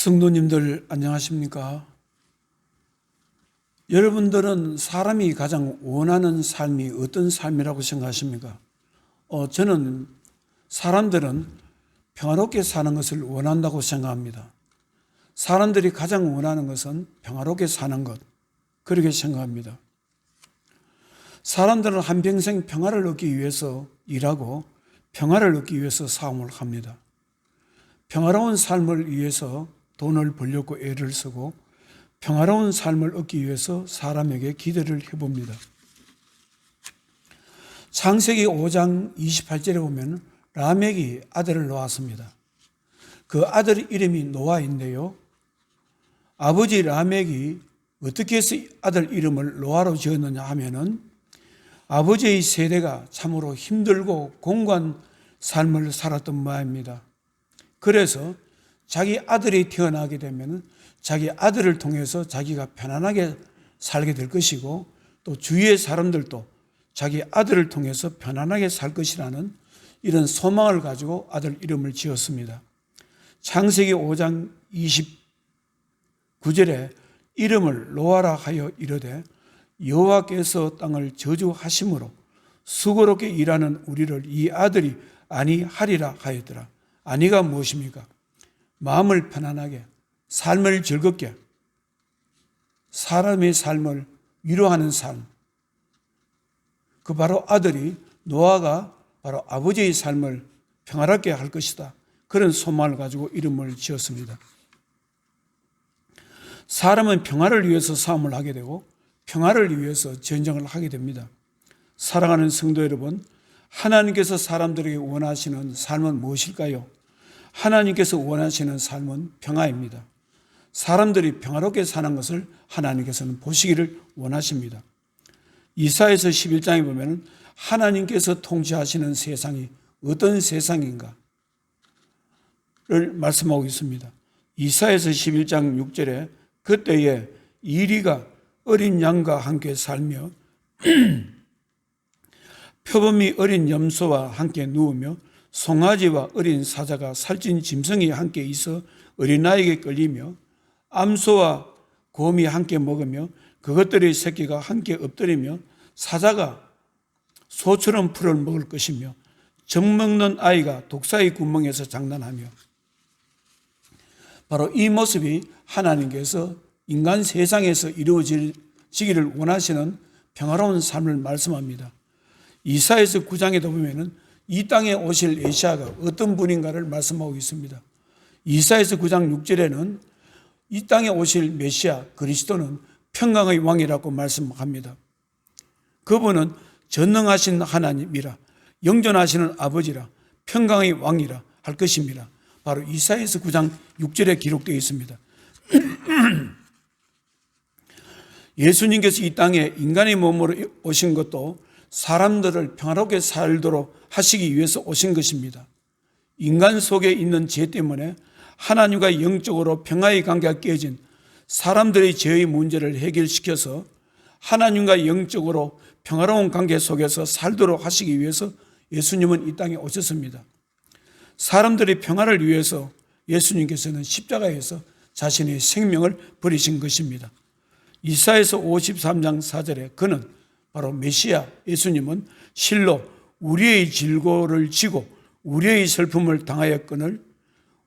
성도님들 안녕하십니까? 여러분들은 사람이 가장 원하는 삶이 어떤 삶이라고 생각하십니까? 저는 사람들은 평화롭게 사는 것을 원한다고 생각합니다. 사람들이 가장 원하는 것은 평화롭게 사는 것, 그렇게 생각합니다. 사람들은 한평생 평화를 얻기 위해서 일하고 평화를 얻기 위해서 싸움을 합니다. 평화로운 삶을 위해서 돈을 벌려고 애를 쓰고 평화로운 삶을 얻기 위해서 사람에게 기대를 해봅니다. 창세기 5장 28절에 보면 라멕이 아들을 낳았습니다. 그 아들 이름이 노아인데요. 아버지 라멕이 어떻게 해서 아들 이름을 노아로 지었느냐 하면은 아버지의 세대가 참으로 힘들고 공고한 삶을 살았던 모양입니다. 그래서 자기 아들이 태어나게 되면 자기 아들을 통해서 자기가 편안하게 살게 될 것이고 또 주위의 사람들도 자기 아들을 통해서 편안하게 살 것이라는 이런 소망을 가지고 아들 이름을 지었습니다. 창세기 5장 29절에 이름을 노아라 하여 이르되 여호와께서 땅을 저주하심으로 수고롭게 일하는 우리를 이 아들이 안위하리라 하였더라. 안위가 무엇입니까? 마음을 편안하게, 삶을 즐겁게, 사람의 삶을 위로하는 삶. 그 바로 아들이 노아가 바로 아버지의 삶을 평화롭게 할 것이다. 그런 소망을 가지고 이름을 지었습니다. 사람은 평화를 위해서 싸움을 하게 되고 평화를 위해서 전쟁을 하게 됩니다. 사랑하는 성도 여러분, 하나님께서 사람들에게 원하시는 삶은 무엇일까요? 하나님께서 원하시는 삶은 평화입니다. 사람들이 평화롭게 사는 것을 하나님께서는 보시기를 원하십니다. 이사야서 11장에 보면 하나님께서 통치하시는 세상이 어떤 세상인가를 말씀하고 있습니다. 이사야서 11장 6절에 그때에 이리가 어린 양과 함께 살며 표범이 어린 염소와 함께 누우며 송아지와 어린 사자가 살찐 짐승이 함께 있어 어린아이에게 끌리며 암소와 곰이 함께 먹으며 그것들의 새끼가 함께 엎드리며 사자가 소처럼 풀을 먹을 것이며 젖 먹는 아이가 독사의 구멍에서 장난하며 바로 이 모습이 하나님께서 인간 세상에서 이루어지기를 원하시는 평화로운 삶을 말씀합니다. 이사야서 9장에도 보면은 이 땅에 오실 메시아가 어떤 분인가를 말씀하고 있습니다. 이사야서 9장 6절에는 이 땅에 오실 메시아 그리스도는 평강의 왕이라고 말씀합니다. 그분은 전능하신 하나님이라 영존하시는 아버지라 평강의 왕이라 할 것입니다. 바로 이사야서 9장 6절에 기록되어 있습니다. 예수님께서 이 땅에 인간의 몸으로 오신 것도 사람들을 평화롭게 살도록 하시기 위해서 오신 것입니다. 인간 속에 있는 죄 때문에 하나님과 영적으로 평화의 관계가 깨진 사람들의 죄의 문제를 해결시켜서 하나님과 영적으로 평화로운 관계 속에서 살도록 하시기 위해서 예수님은 이 땅에 오셨습니다. 사람들의 평화를 위해서 예수님께서는 십자가에서 자신의 생명을 버리신 것입니다. 이사야서 53장 4절에 그는 바로 메시아 예수님은 실로 우리의 질고를 지고 우리의 슬픔을 당하였거늘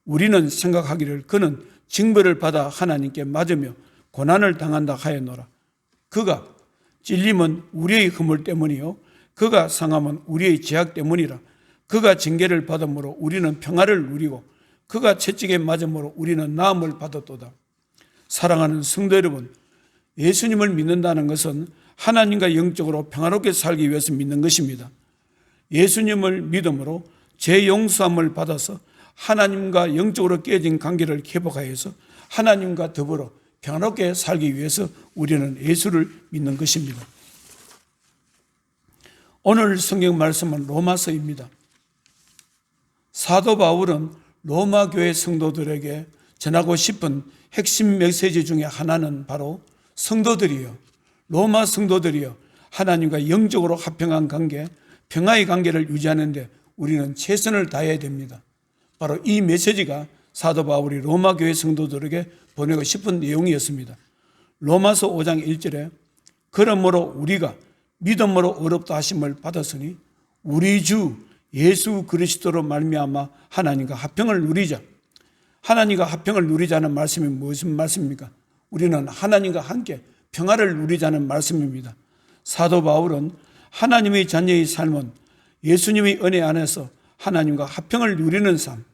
우리는 생각하기를 그는 징벌을 받아 하나님께 맞으며 고난을 당한다 하였노라. 그가 찔림은 우리의 허물 때문이요 그가 상함은 우리의 죄악 때문이라. 그가 징계를 받음으로 우리는 평화를 누리고 그가 채찍에 맞음으로 우리는 나음을 받았도다. 사랑하는 성도 여러분, 예수님을 믿는다는 것은 하나님과 영적으로 평화롭게 살기 위해서 믿는 것입니다. 예수님을 믿음으로 죄 용서함을 받아서 하나님과 영적으로 깨진 관계를 회복하여서 하나님과 더불어 평화롭게 살기 위해서 우리는 예수를 믿는 것입니다. 오늘 성경 말씀은 로마서입니다. 사도 바울은 로마 교회 성도들에게 전하고 싶은 핵심 메시지 중에 하나는 바로 성도들이요, 로마 성도들이요, 하나님과 영적으로 화평한 관계, 평화의 관계를 유지하는 데 우리는 최선을 다해야 됩니다. 바로 이 메시지가 사도 바울이 로마 교회 성도들에게 보내고 싶은 내용이었습니다. 로마서 5장 1절에 그러므로 우리가 믿음으로 의롭다 하심을 받았으니 우리 주 예수 그리스도로 말미암아 하나님과 화평을 누리자. 하나님과 화평을 누리자는 말씀이 무슨 말씀입니까? 우리는 하나님과 함께 평화를 누리자는 말씀입니다. 사도 바울은 하나님의 자녀의 삶은 예수님의 은혜 안에서 하나님과 화평을 누리는 삶,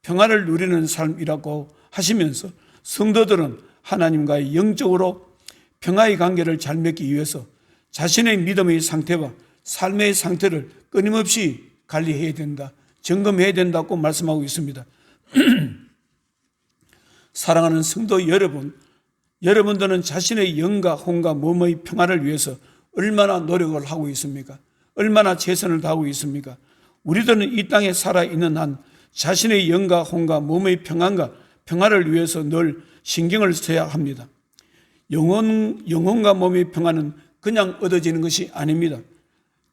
평화를 누리는 삶이라고 하시면서 성도들은 하나님과의 영적으로 평화의 관계를 잘 맺기 위해서 자신의 믿음의 상태와 삶의 상태를 끊임없이 관리해야 된다, 점검해야 된다고 말씀하고 있습니다. 사랑하는 성도 여러분, 여러분들은 자신의 영과 혼과 몸의 평화를 위해서 얼마나 노력을 하고 있습니까? 얼마나 최선을 다하고 있습니까? 우리들은 이 땅에 살아있는 한 자신의 영과 혼과 몸의 평안과 평화를 위해서 늘 신경을 써야 합니다. 영혼과 몸의 평안은 그냥 얻어지는 것이 아닙니다.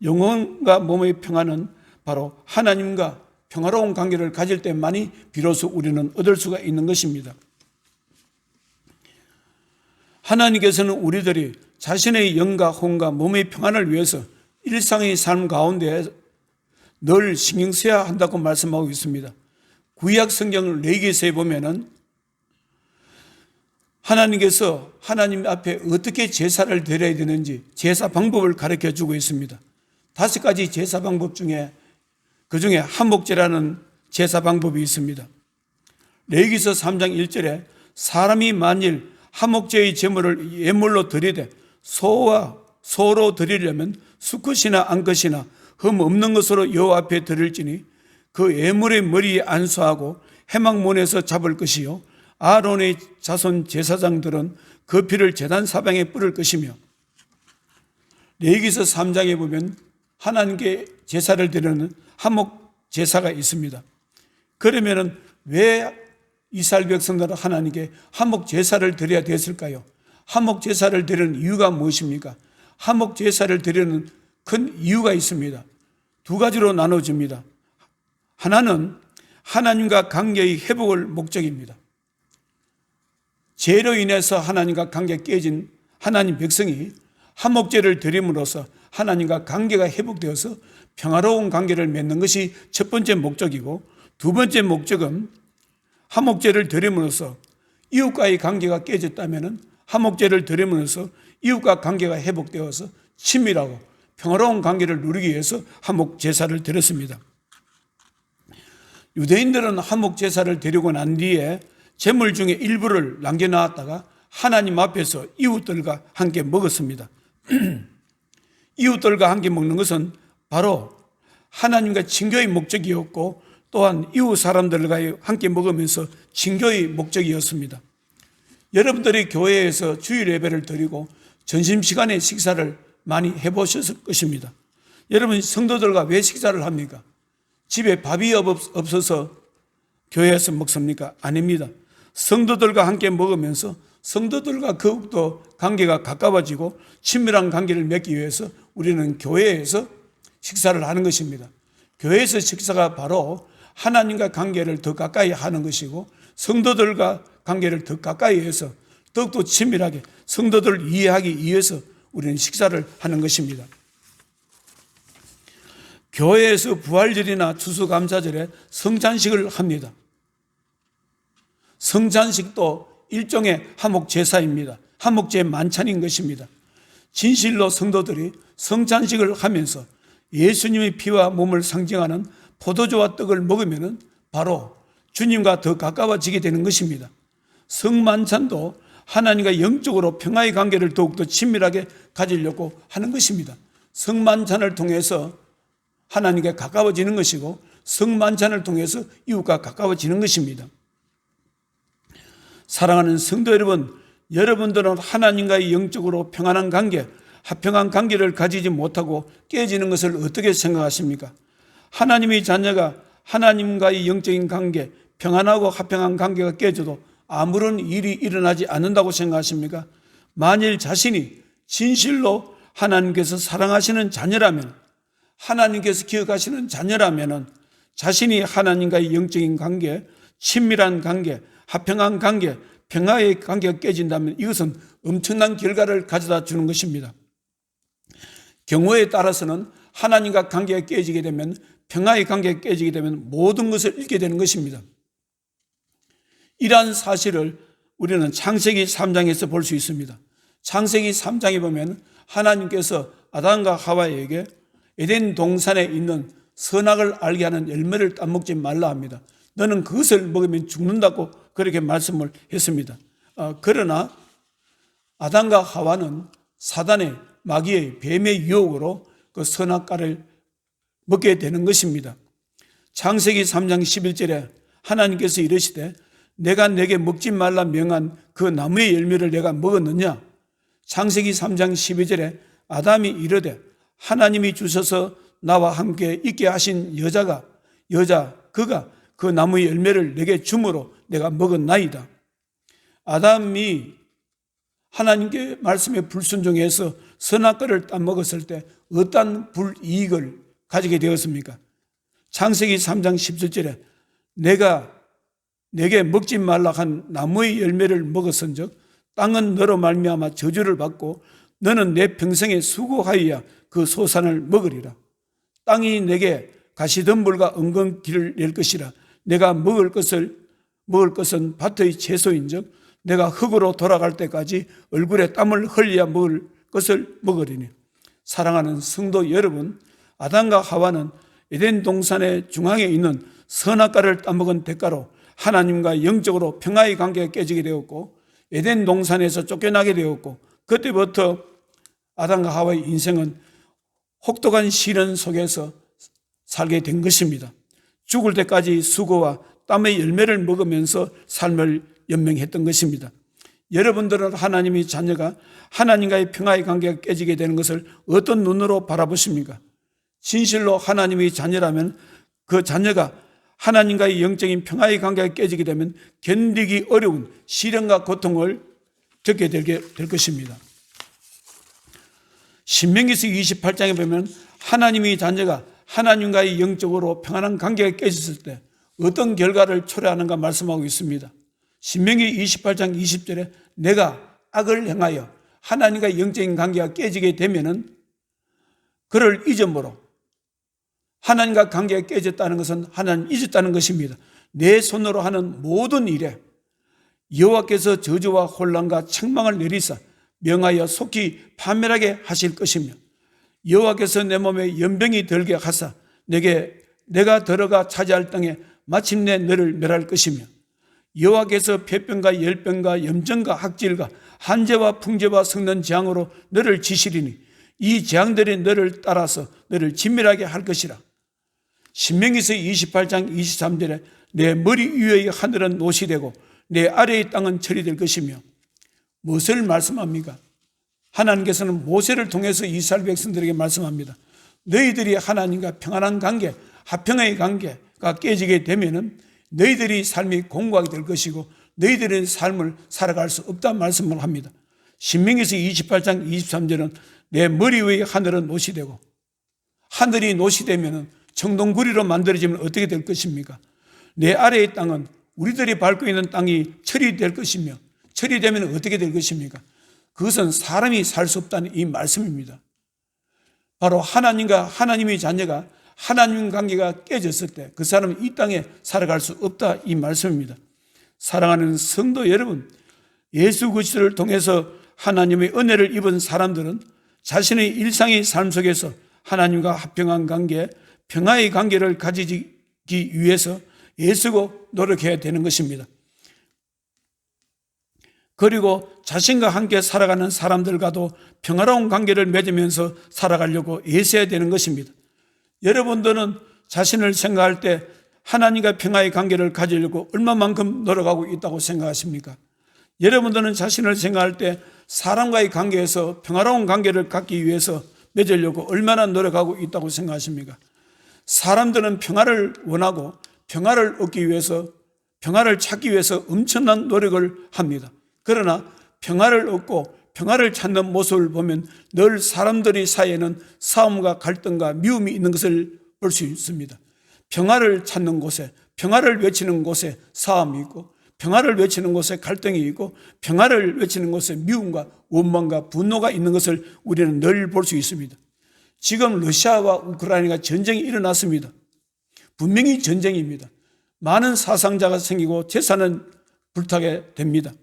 영혼과 몸의 평안은 바로 하나님과 평화로운 관계를 가질 때만이 비로소 우리는 얻을 수가 있는 것입니다. 하나님께서는 우리들이 자신의 영과 혼과 몸의 평안을 위해서 일상의 삶 가운데 늘 신경 써야 한다고 말씀하고 있습니다. 구약 성경 레위기서에 보면은 하나님께서 하나님 앞에 어떻게 제사를 드려야 되는지 제사 방법을 가르쳐 주고 있습니다. 5가지 제사 방법 중에 그중에 한목제라는 제사 방법이 있습니다. 레위기서 3장 1절에 사람이 만일 한목제의 제물을 예물로 드리되 소로 드리려면 수컷이나 암컷이나 흠 없는 것으로 여호와 앞에 드릴지니 그 예물의 머리에 안수하고 회막문에서 잡을 것이요 아론의 자손 제사장들은 그 피를 제단 사방에 뿌릴 것이며 레위기서 3장에 보면 하나님께 제사를 드리는 한목 제사가 있습니다. 그러면은 왜 이스라엘 백성들은 하나님께 한목 제사를 드려야 됐을까요? 한목 제사를 드리는 이유가 무엇입니까? 한목 제사를 드리는 큰 이유가 있습니다. 2가지로 나눠집니다. 하나는 하나님과 관계의 회복을 목적입니다. 죄로 인해서 하나님과 관계가 깨진 하나님 백성이 한목제를 드림으로써 하나님과 관계가 회복되어서 평화로운 관계를 맺는 것이 첫 번째 목적이고, 2번째 목적은 한목제를 드림으로써 이웃과의 관계가 깨졌다면 한목제를 드림으로써 이웃과 관계가 회복되어서 친밀하고 평화로운 관계를 누리기 위해서 한목 제사를 드렸습니다. 유대인들은 한목 제사를 드리고 난 뒤에 제물 중에 일부를 남겨놨다가 하나님 앞에서 이웃들과 함께 먹었습니다. 이웃들과 함께 먹는 것은 바로 하나님과 친교의 목적이었고, 또한 이웃 사람들과 함께 먹으면서 친교의 목적이었습니다. 여러분들이 교회에서 주일 예배를 드리고 점심시간에 식사를 많이 해보셨을 것입니다. 여러분, 성도들과 왜 식사를 합니까? 집에 밥이 없어서 교회에서 먹습니까? 아닙니다. 성도들과 함께 먹으면서 성도들과 더욱더 관계가 가까워지고 친밀한 관계를 맺기 위해서 우리는 교회에서 식사를 하는 것입니다. 교회에서 식사가 바로 하나님과 관계를 더 가까이 하는 것이고, 성도들과 관계를 더 가까이 해서 더욱더 친밀하게 성도들을 이해하기 위해서 우리는 식사를 하는 것입니다. 교회에서 부활절이나 추수감사절에 성찬식을 합니다. 성찬식도 일종의 한목제사입니다. 한목제 만찬인 것입니다. 진실로 성도들이 성찬식을 하면서 예수님의 피와 몸을 상징하는 포도주와 떡을 먹으면 바로 주님과 더 가까워지게 되는 것입니다. 성만찬도 하나님과 영적으로 평화의 관계를 더욱더 친밀하게 가지려고 하는 것입니다. 성만찬을 통해서 하나님과 가까워지는 것이고, 성만찬을 통해서 이웃과 가까워지는 것입니다. 사랑하는 성도 여러분, 여러분들은 하나님과의 영적으로 평안한 관계, 화평한 관계를 가지지 못하고 깨지는 것을 어떻게 생각하십니까? 하나님의 자녀가 하나님과의 영적인 관계, 평안하고 화평한 관계가 깨져도 아무런 일이 일어나지 않는다고 생각하십니까? 만일 자신이 진실로 하나님께서 사랑하시는 자녀라면, 하나님께서 기억하시는 자녀라면 자신이 하나님과의 영적인 관계, 친밀한 관계, 화평한 관계, 평화의 관계가 깨진다면 이것은 엄청난 결과를 가져다 주는 것입니다. 경우에 따라서는 하나님과 관계가 깨지게 되면, 평화의 관계가 깨지게 되면 모든 것을 잃게 되는 것입니다. 이러한 사실을 우리는 창세기 3장에서 볼 수 있습니다. 창세기 3장에 보면 하나님께서 아담과 하와에게 에덴 동산에 있는 선악을 알게 하는 열매를 따먹지 말라 합니다. 너는 그것을 먹으면 죽는다고 그렇게 말씀을 했습니다. 그러나 아담과 하와는 사단의, 마귀의, 뱀의 유혹으로 그 선악과를 먹게 되는 것입니다. 창세기 3장 11절에 하나님께서 이르시되 내가 내게 먹지 말라 명한 그 나무의 열매를 내가 먹었느냐? 창세기 3장 12절에 아담이 이르되 하나님이 주셔서 나와 함께 있게 하신 그가 그 나무의 열매를 내게 주므로 내가 먹었나이다. 아담이 하나님께 말씀에 불순종해서 선악과를 따먹었을 때 어떤 불이익을 가지게 되었습니까? 창세기 3장 17절에 내가 내게 먹지 말라 한 나무의 열매를 먹었은즉 땅은 너로 말미암아 저주를 받고 너는 내 평생에 수고하여야 그 소산을 먹으리라. 땅이 내게 가시덤불과 은근기를 낼 것이라. 내가 먹을 것은 밭의 채소인즉 내가 흙으로 돌아갈 때까지 얼굴에 땀을 흘려야 먹을 것을 먹으리니. 사랑하는 성도 여러분, 아담과 하와는 에덴 동산의 중앙에 있는 선악과를 따먹은 대가로 하나님과 영적으로 평화의 관계가 깨지게 되었고 에덴 동산에서 쫓겨나게 되었고 그때부터 아담과 하와의 인생은 혹독한 시련 속에서 살게 된 것입니다. 죽을 때까지 수고와 땀의 열매를 먹으면서 삶을 연명했던 것입니다. 여러분들은 하나님의 자녀가 하나님과의 평화의 관계가 깨지게 되는 것을 어떤 눈으로 바라보십니까? 진실로 하나님의 자녀라면 그 자녀가 하나님과의 영적인 평화의 관계가 깨지게 되면 견디기 어려운 시련과 고통을 겪게 될 것입니다. 신명기서 28장에 보면 하나님의 자녀가 하나님과의 영적으로 평안한 관계가 깨졌을 때 어떤 결과를 초래하는가 말씀하고 있습니다. 신명기 28장 20절에 내가 악을 행하여 하나님과 영적인 관계가 깨지게 되면은 그를 잊음으로 하나님과 관계가 깨졌다는 것은 하나님 잊었다는 것입니다. 내 손으로 하는 모든 일에 여호와께서 저주와 혼란과 책망을 내리사 명하여 속히 파멸하게 하실 것이며 여호와께서 내 몸에 연병이 들게 하사 내가 들어가 차지할 땅에 마침내 너를 멸할 것이며 여호와께서 폐병과 열병과 염증과 학질과 한재와 풍재와 섞는 재앙으로 너를 치시리니 이 재앙들이 너를 따라서 너를 진멸하게 할 것이라. 신명기서 28장 23절에 내 머리 위의 하늘은 노시 되고 내 아래의 땅은 철이 될 것이며 무엇을 말씀합니까? 하나님께서는 모세를 통해서 이스라엘 백성들에게 말씀합니다. 너희들이 하나님과 평안한 관계, 화평의 관계가 깨지게 되면은 너희들이 삶이 공고하게 될 것이고 너희들의 삶을 살아갈 수 없다는 말씀을 합니다. 신명기서 28장 23절은 내 머리 위의 하늘은 노시 되고 하늘이 노시 되면은 청동구리로 만들어지면 어떻게 될 것입니까? 내 아래의 땅은 우리들이 밟고 있는 땅이 철이 될 것이며 철이 되면 어떻게 될 것입니까? 그것은 사람이 살 수 없다는 이 말씀입니다. 바로 하나님과 하나님의 자녀가 하나님 관계가 깨졌을 때 그 사람은 이 땅에 살아갈 수 없다 이 말씀입니다. 사랑하는 성도 여러분, 예수 그리스도를 통해서 하나님의 은혜를 입은 사람들은 자신의 일상의 삶 속에서 하나님과 화평한 관계, 평화의 관계를 가지기 위해서 애쓰고 노력해야 되는 것입니다. 그리고 자신과 함께 살아가는 사람들과도 평화로운 관계를 맺으면서 살아가려고 애써야 되는 것입니다. 여러분들은 자신을 생각할 때 하나님과 평화의 관계를 가지려고 얼마만큼 노력하고 있다고 생각하십니까? 여러분들은 자신을 생각할 때 사람과의 관계에서 평화로운 관계를 갖기 위해서 맺으려고 얼마나 노력하고 있다고 생각하십니까? 사람들은 평화를 원하고 평화를 얻기 위해서, 평화를 찾기 위해서 엄청난 노력을 합니다. 그러나 평화를 얻고 평화를 찾는 모습을 보면 늘 사람들의 사이에는 싸움과 갈등과 미움이 있는 것을 볼 수 있습니다. 평화를 찾는 곳에, 평화를 외치는 곳에 싸움이 있고, 평화를 외치는 곳에 갈등이 있고, 평화를 외치는 곳에 미움과 원망과 분노가 있는 것을 우리는 늘 볼 수 있습니다. 지금 러시아와 우크라이나가 전쟁이 일어났습니다. 분명히 전쟁입니다. 많은 사상자가 생기고 재산은 불타게 됩니다.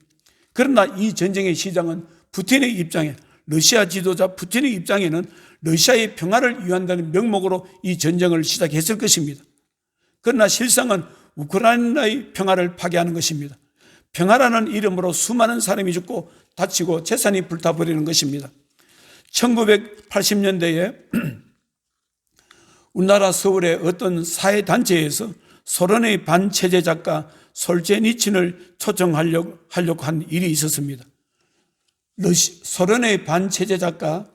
그러나 이 전쟁의 시작은 푸틴의 입장에, 러시아 지도자 푸틴의 입장에는 러시아의 평화를 위한다는 명목으로 이 전쟁을 시작했을 것입니다. 그러나 실상은 우크라이나의 평화를 파괴하는 것입니다. 평화라는 이름으로 수많은 사람이 죽고 다치고 재산이 불타버리는 것입니다. 1980년대에 우리나라 서울의 어떤 사회단체에서 소련의 반체제 작가 솔제니친을 초청하려고 한 일이 있었습니다. 소련의 반체제 작가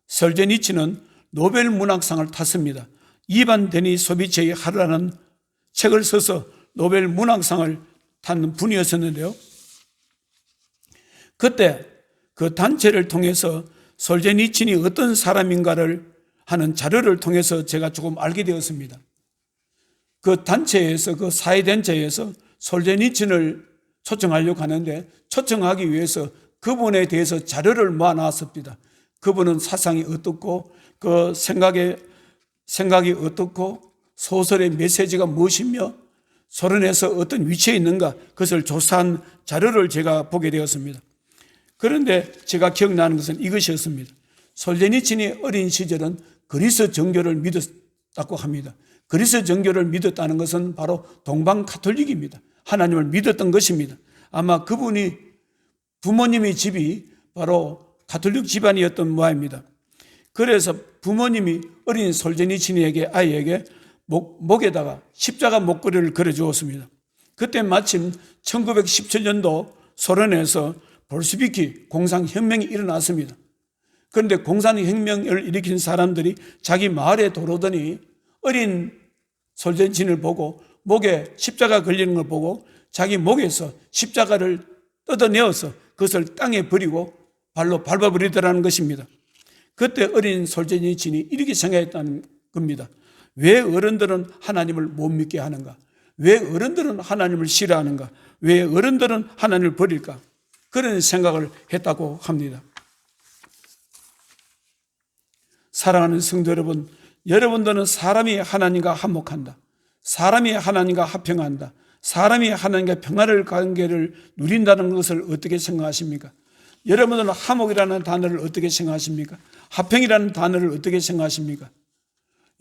솔제니친은 노벨 문학상을 탔습니다. 이반 데니소비치의 하루라는 책을 써서 노벨 문학상을 탄 분이었었는데요. 그때 그 단체를 통해서 솔제니친이 어떤 사람인가를 하는 자료를 통해서 제가 조금 알게 되었습니다. 그 단체에서, 그 사회단체에서 솔제니친을 초청하려고 하는데, 초청하기 위해서 그분에 대해서 자료를 모아놨습니다. 그분은 사상이 어떻고, 그 생각이 어떻고, 소설의 메시지가 무엇이며, 소련에서 어떤 위치에 있는가, 그것을 조사한 자료를 제가 보게 되었습니다. 그런데 제가 기억나는 것은 이것이었습니다. 솔제니친이 어린 시절은 그리스 정교를 믿었다고 합니다. 그리스 정교를 믿었다는 것은 바로 동방 가톨릭입니다. 하나님을 믿었던 것입니다. 아마 그분이 부모님의 집이 바로 가톨릭 집안이었던 모양입니다. 그래서 부모님이 어린 솔제니친에게, 아이에게 목에다가 십자가 목걸이를 그려주었습니다. 그때 마침 1917년도 소련에서 볼시비키 공산혁명이 일어났습니다. 그런데 공산혁명을 일으킨 사람들이 자기 마을에 들어오더니 어린 솔제니친을 보고 목에 십자가 걸리는 걸 보고 자기 목에서 십자가를 뜯어내어서 그것을 땅에 버리고 발로 밟아버리더라는 것입니다. 그때 어린 솔제니친이 이렇게 생각했다는 겁니다. 왜 어른들은 하나님을 못 믿게 하는가? 왜 어른들은 하나님을 싫어하는가? 왜 어른들은 하나님을 버릴까? 그런 생각을 했다고 합니다. 사랑하는 성도 여러분, 여러분들은 사람이 하나님과 화목한다, 사람이 하나님과 화평한다, 사람이 하나님과 평화를 관계를 누린다는 것을 어떻게 생각하십니까? 여러분들은 화목이라는 단어를 어떻게 생각하십니까? 화평이라는 단어를 어떻게 생각하십니까?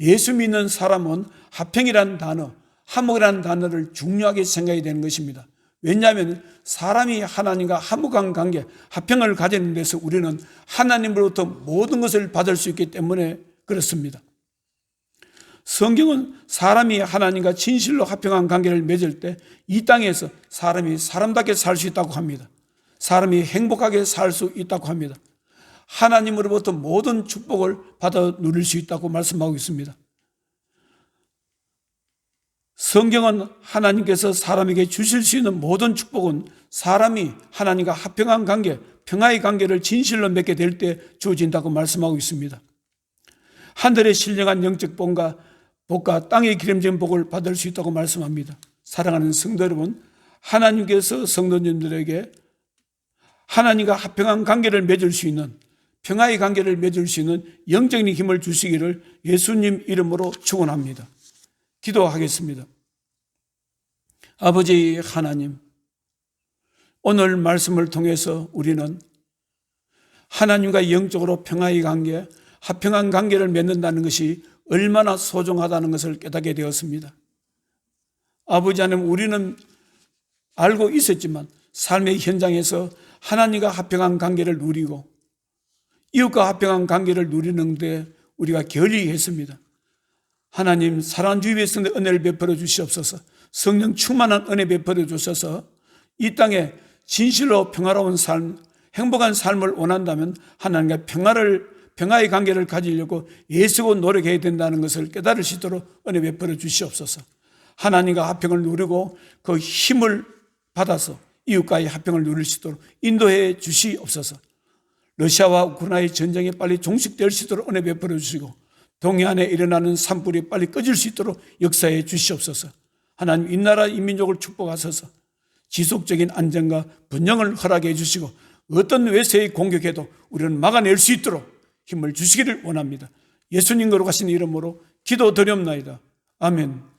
예수 믿는 사람은 화평이라는 단어, 화목이라는 단어를 중요하게 생각해야 되는 것입니다. 왜냐하면 사람이 하나님과 화목한 관계, 화평을 가지는 데서 우리는 하나님으로부터 모든 것을 받을 수 있기 때문에 그렇습니다. 성경은 사람이 하나님과 진실로 화평한 관계를 맺을 때 이 땅에서 사람이 사람답게 살 수 있다고 합니다. 사람이 행복하게 살 수 있다고 합니다. 하나님으로부터 모든 축복을 받아 누릴 수 있다고 말씀하고 있습니다. 성경은 하나님께서 사람에게 주실 수 있는 모든 축복은 사람이 하나님과 화평한 관계, 평화의 관계를 진실로 맺게 될 때 주어진다고 말씀하고 있습니다. 하늘의 신령한 영적 복과 땅의 기름진 복을 받을 수 있다고 말씀합니다. 사랑하는 성도 여러분, 하나님께서 성도님들에게 하나님과 화평한 관계를 맺을 수 있는, 평화의 관계를 맺을 수 있는 영적인 힘을 주시기를 예수님 이름으로 축원합니다. 기도하겠습니다. 아버지 하나님, 오늘 말씀을 통해서 우리는 하나님과 영적으로 평화의 관계, 화평한 관계를 맺는다는 것이 얼마나 소중하다는 것을 깨닫게 되었습니다. 아버지 하나님, 우리는 알고 있었지만 삶의 현장에서 하나님과 화평한 관계를 누리고 이웃과 화평한 관계를 누리는데 우리가 게을리했습니다. 하나님, 사랑하는 주의 백성들 은혜를 베풀어 주시옵소서. 성령 충만한 은혜 베풀어 주셔서 이 땅에 진실로 평화로운 삶, 행복한 삶을 원한다면 하나님과 평화의 관계를 가지려고 애쓰고 노력해야 된다는 것을 깨달을 수 있도록 은혜 베풀어 주시옵소서. 하나님과 화평을 누리고 그 힘을 받아서 이웃과의 화평을 누릴 수 있도록 인도해 주시옵소서. 러시아와 우크라이나의 전쟁이 빨리 종식될 수 있도록 은혜 베풀어 주시고 동해안에 일어나는 산불이 빨리 꺼질 수 있도록 역사해 주시옵소서. 하나님 이 나라 이 민족을 축복하셔서 지속적인 안정과 번영을 허락해 주시고 어떤 외세의 공격에도 우리는 막아낼 수 있도록 힘을 주시기를 원합니다. 예수님 거룩하신 이름으로 기도드렸나이다. 아멘.